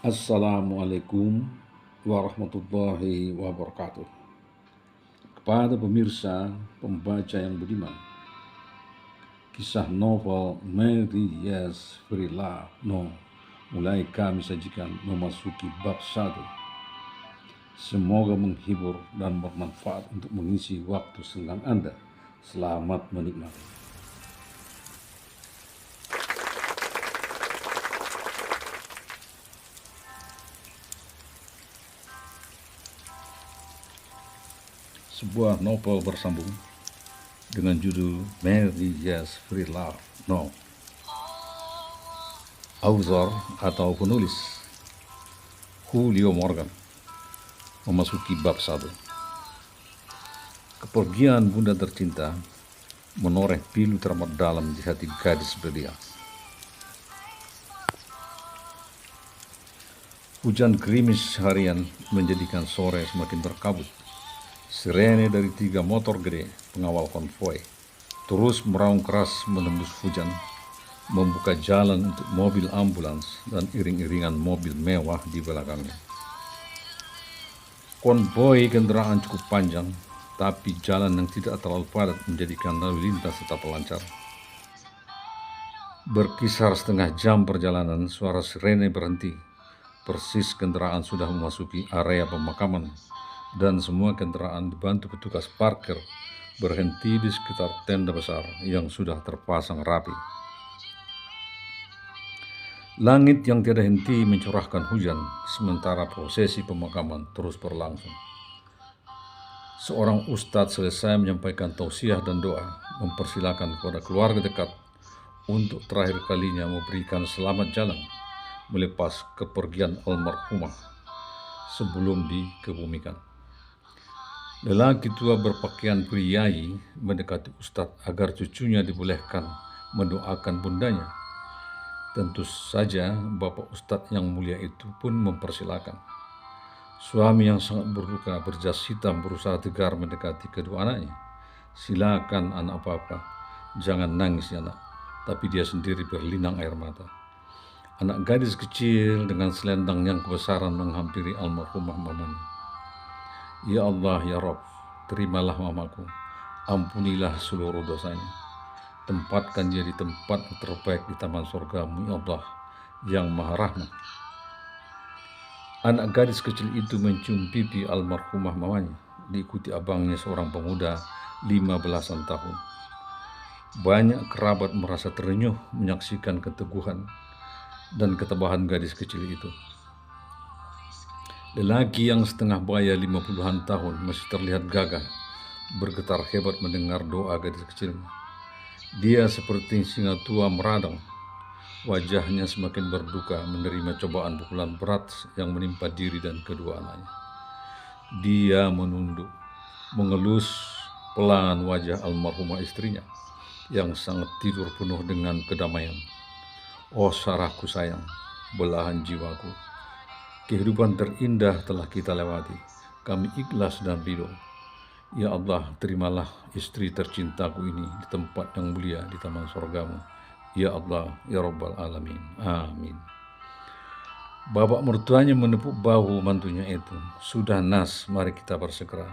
Assalamualaikum warahmatullahi wabarakatuh. Kepada pemirsa, pembaca yang budiman, kisah novel Mary Yes Free Love No mulai kami sajikan memasuki bab 1. Semoga menghibur dan bermanfaat untuk mengisi waktu senggang Anda. Selamat menikmati. Sebuah novel bersambung dengan judul Mary Yes Free Love No. Author atau penulis Julio Morgan. Memasuki bab 1. Kepergian bunda tercinta menoreh pilu teramat dalam di hati gadis belia. Hujan gerimis harian menjadikan sore semakin berkabut. Sirene dari 3 motor gede pengawal konvoi terus meraung keras menembus hujan, membuka jalan untuk mobil ambulans dan iring-iringan mobil mewah di belakangnya. Konvoi kendaraan cukup panjang, tapi jalan yang tidak terlalu padat menjadikan lalu lintas tetap lancar. Berkisar setengah jam perjalanan, suara sirene berhenti. Persis kendaraan sudah memasuki area pemakaman, dan semua kendaraan dibantu petugas parkir berhenti di sekitar tenda besar yang sudah terpasang rapi. Langit yang tiada henti mencurahkan hujan, sementara prosesi pemakaman terus berlangsung. Seorang ustadz selesai menyampaikan tausiah dan doa, mempersilakan kepada keluarga dekat untuk terakhir kalinya memberikan selamat jalan melepas kepergian almarhumah sebelum dikebumikan. Lelaki tua berpakaian priayi mendekati ustadz agar cucunya dibolehkan mendoakan bundanya. Tentu saja bapak ustadz yang mulia itu pun mempersilakan. Suami yang sangat berduka berjas hitam berusaha tegar mendekati kedua anaknya. Silakan anak papa, jangan nangis ya nak. Tapi dia sendiri berlinang air mata. Anak gadis kecil dengan selendang yang kebesaran menghampiri almarhumah mamanya. Ya Allah, ya Rabb, terimalah mamaku, ampunilah seluruh dosanya. Tempatkan dia di tempat terbaik di taman surgamu, ya Allah, yang maha rahmat. Anak gadis kecil itu mencium pipi almarhumah mamanya, diikuti abangnya seorang pemuda 15-an tahun. Banyak kerabat merasa terenyuh menyaksikan keteguhan dan ketabahan gadis kecil itu. Lelaki yang setengah baya 50-an tahun masih terlihat gagah, bergetar hebat mendengar doa gadis kecilnya. Dia seperti singa tua meradang, wajahnya semakin berduka menerima cobaan pukulan berat yang menimpa diri dan kedua anaknya. Dia menunduk, mengelus pelan wajah almarhumah istrinya yang sangat tidur penuh dengan kedamaian. Oh sarahku sayang, belahan jiwaku, kehidupan terindah telah kita lewati. Kami ikhlas dan ridho. Ya Allah, terimalah istri tercintaku ini di tempat yang mulia di taman surgamu. Ya Allah, ya Rabbal Alamin. Amin. Bapak mertuanya menepuk bahu mantunya itu. Sudah Nas, mari kita bersegera.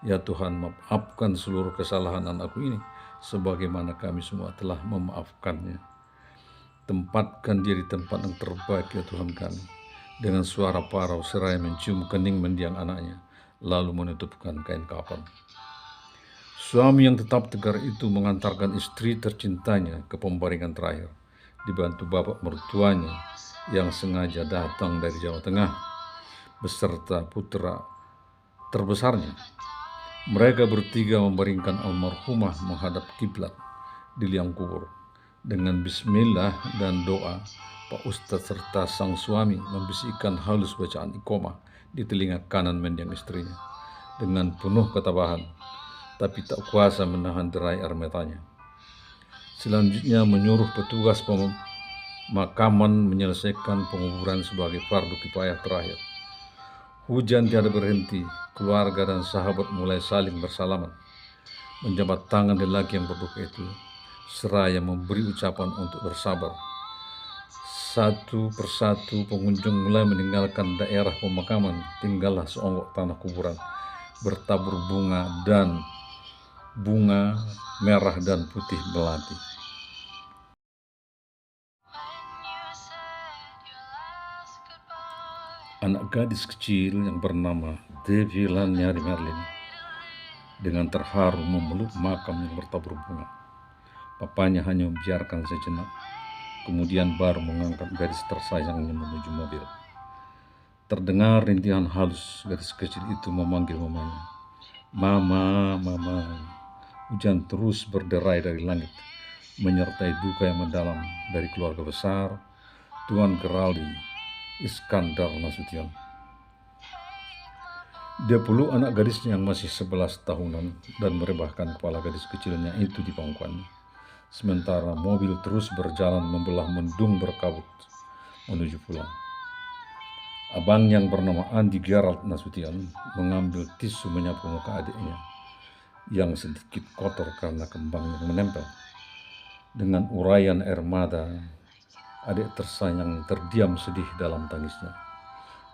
Ya Tuhan, maafkan seluruh kesalahan anakku ini, sebagaimana kami semua telah memaafkannya. Tempatkan dia di tempat yang terbaik ya Tuhan kami. Dengan suara parau seraya mencium kening mendiang anaknya, lalu menutupkan kain kafan. Suami yang tetap tegar itu mengantarkan istri tercintanya ke pembaringan terakhir, dibantu bapak mertuanya yang sengaja datang dari Jawa Tengah beserta putra terbesarnya. Mereka bertiga membaringkan almarhumah menghadap kiblat di liang kubur. Dengan bismillah dan doa, Pak Ustadz serta sang suami membisikkan halus bacaan iqomah di telinga kanan mendiang istrinya dengan penuh ketabahan, tapi tak kuasa menahan derai air matanya. Selanjutnya menyuruh petugas pemakaman menyelesaikan penguburan sebagai fardu kifayah terakhir. Hujan tiada berhenti, keluarga dan sahabat mulai saling bersalaman, menjabat tangan lelaki yang berduka itu, seraya memberi ucapan untuk bersabar. Satu persatu pengunjung mulai meninggalkan daerah pemakaman, tinggallah seonggok tanah kuburan bertabur bunga merah dan putih melati. Anak gadis kecil yang bernama Devi Lanyari Merlin dengan terharu memeluk makam yang bertabur bunga. Papanya hanya membiarkan sejenak, kemudian baru mengangkat gadis tersayangnya menuju mobil. Terdengar rintihan halus gadis kecil itu memanggil mamanya. Mama, mama. Hujan terus berderai dari langit, menyertai duka yang mendalam dari keluarga besar Tuan Geraldi Iskandar Nasution. Dia peluk anak gadisnya yang masih 11 tahunan dan merebahkan kepala gadis kecilnya itu di pangkuannya. Sementara mobil terus berjalan membelah mendung berkabut menuju pulang. Abang yang bernama Andi Gerald Nasution mengambil tisu menyapu muka adiknya yang sedikit kotor karena kembang yang menempel. Dengan uraian air mata, adik tersayang terdiam sedih dalam tangisnya.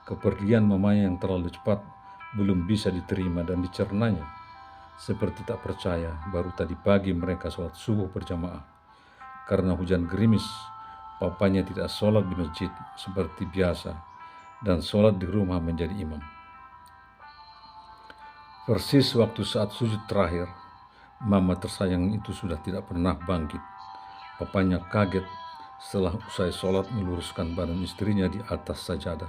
Kepergian mamanya yang terlalu cepat belum bisa diterima dan dicernanya. Seperti tak percaya, baru tadi pagi mereka sholat subuh berjamaah. Karena hujan gerimis, papanya tidak sholat di masjid seperti biasa dan sholat di rumah menjadi imam. Persis waktu saat sujud terakhir, mama tersayang itu sudah tidak pernah bangkit. Papanya kaget setelah usai sholat meluruskan badan istrinya di atas sajadah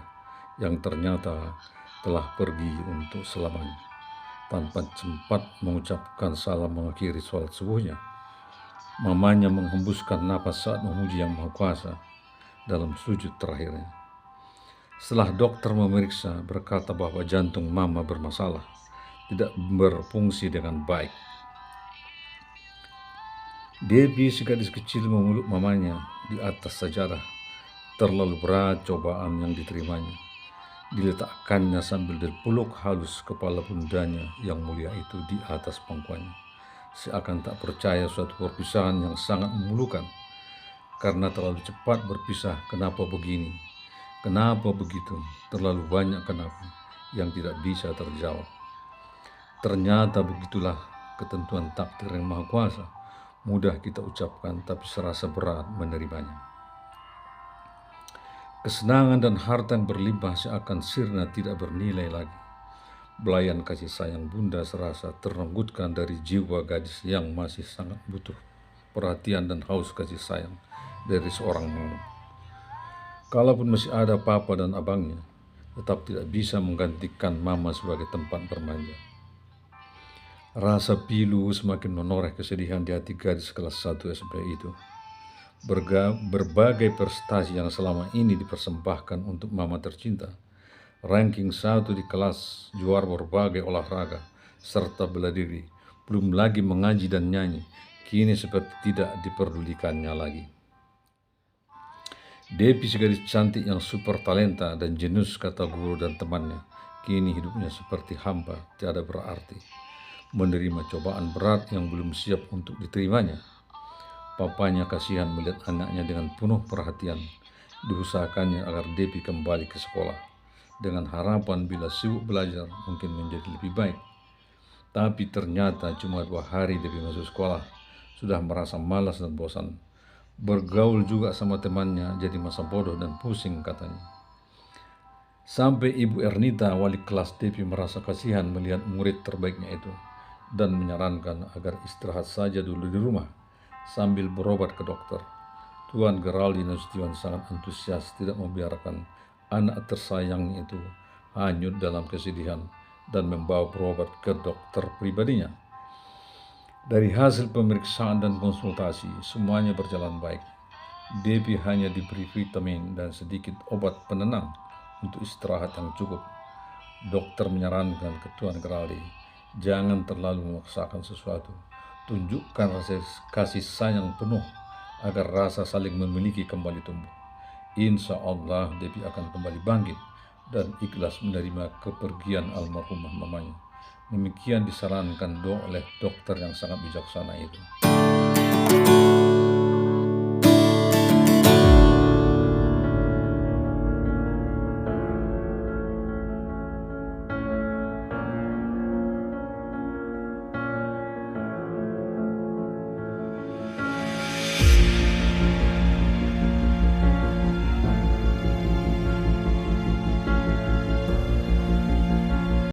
yang ternyata telah pergi untuk selamanya. Tanpa sempat mengucapkan salam mengakhiri sholat subuhnya, mamanya menghembuskan napas saat memuji Yang Maha Kuasa dalam sujud terakhirnya. Setelah dokter memeriksa, berkata bahwa jantung mama bermasalah, tidak berfungsi dengan baik. Devi, si gadis kecil, memeluk mamanya di atas sajadah. Terlalu berat cobaan yang diterimanya. Diletakkannya sambil dipeluk halus kepala bundanya yang mulia itu di atas pangkuannya. Seakan tak percaya suatu perpisahan yang sangat memalukan. Karena terlalu cepat berpisah, kenapa begini? Kenapa begitu? Terlalu banyak kenapa yang tidak bisa terjawab. Ternyata begitulah ketentuan takdir yang Maha Kuasa. Mudah kita ucapkan, tapi serasa berat menerimanya. Kesenangan dan harta yang berlimpah seakan sirna tidak bernilai lagi. Belayan kasih sayang bunda serasa terenggutkan dari jiwa gadis yang masih sangat butuh perhatian dan haus kasih sayang dari seorang mama. Kalaupun masih ada papa dan abangnya, tetap tidak bisa menggantikan mama sebagai tempat bermanja. Rasa pilu semakin menoreh kesedihan di hati gadis kelas 1 SMP itu. Berbagai prestasi yang selama ini dipersembahkan untuk mama tercinta, ranking 1 di kelas, juara berbagai olahraga, serta bela diri, belum lagi mengaji dan nyanyi, kini seperti tidak diperdulikannya lagi. Devi, si gadis cantik yang super talenta dan jenius kata guru dan temannya, kini hidupnya seperti hampa, tiada berarti, menerima cobaan berat yang belum siap untuk diterimanya. Papanya kasihan melihat anaknya dengan penuh perhatian. Diusahakannya agar Devi kembali ke sekolah dengan harapan bila sibuk belajar mungkin menjadi lebih baik. Tapi ternyata cuma 2 hari Devi masuk sekolah sudah merasa malas dan bosan. Bergaul juga sama temannya jadi masa bodoh dan pusing katanya. Sampai Ibu Ernita, wali kelas Devi, merasa kasihan melihat murid terbaiknya itu dan menyarankan agar istirahat saja dulu di rumah sambil berobat ke dokter. Tuan Geraldi Nasution sangat antusias tidak membiarkan anak tersayangnya itu hanyut dalam kesedihan dan membawa berobat ke dokter pribadinya. Dari hasil pemeriksaan dan konsultasi, semuanya berjalan baik. Devi hanya diberi vitamin dan sedikit obat penenang untuk istirahat yang cukup. Dokter menyarankan ke Tuan Geraldi, jangan terlalu memaksakan sesuatu. Tunjukkan rasa kasih sayang penuh agar rasa saling memiliki kembali tumbuh. Insya Allah Devi akan kembali bangkit dan ikhlas menerima kepergian almarhumah mamanya. Demikian disarankan oleh dokter yang sangat bijaksana itu.